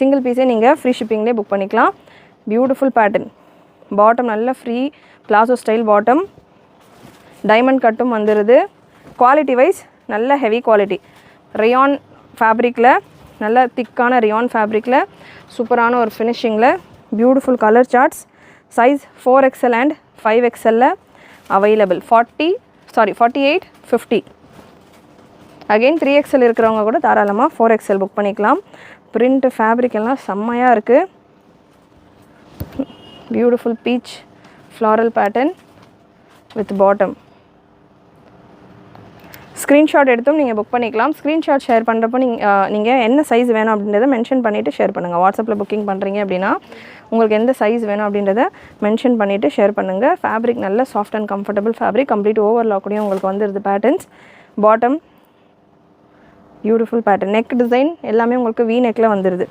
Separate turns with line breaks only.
Single பீஸே நீங்கள் free ஷிப்பிங்லேயே புக் பண்ணிக்கலாம். Beautiful pattern. பாட்டம் நல்ல free palazzo style bottom, diamond கட்டும் வந்துடுது. குவாலிட்டி வைஸ் நல்ல ஹெவி குவாலிட்டி, ரயான் ஃபேப்ரிக்கில், நல்ல திக்கான ரயான் ஃபேப்ரிக்கில், சூப்பரான ஒரு ஃபினிஷிங்கில், beautiful colour charts. Size 4XL and 5XL available. 48, 50. Again 3XL இருக்கிறவங்க கூட தாராளமாக 4XL புக் பண்ணிக்கலாம். பிரிண்ட் ஃபேப்ரிக் எல்லாம் செம்மையாக இருக்குது. Beautiful beach floral pattern with bottom. Screenshot எடுத்தும் நீங்கள் புக் பண்ணிக்கலாம். ஸ்க்ரீன்ஷாட் ஷேர் பண்ணுறப்போ நீங்கள் என்ன சைஸ் வேணும் அப்படின்றத மென்ஷன் பண்ணிவிட்டு ஷேர் பண்ணுங்கள். வாட்ஸ்அப்பில் புக்கிங் பண்ணுறீங்க அப்படின்னா உங்களுக்கு எந்த சைஸ் வேணும் அப்படின்றத மென்ஷன் பண்ணிவிட்டு ஷேர் பண்ணுங்கள். ஃபேப்ரிக் நல்ல soft and comfortable fabric. Complete ஓவர்லாக்கூடையும் உங்களுக்கு வந்துடுது patterns. Bottom beautiful pattern. Neck design எல்லாமே உங்களுக்கு வி நெக்கில் வந்துடுது.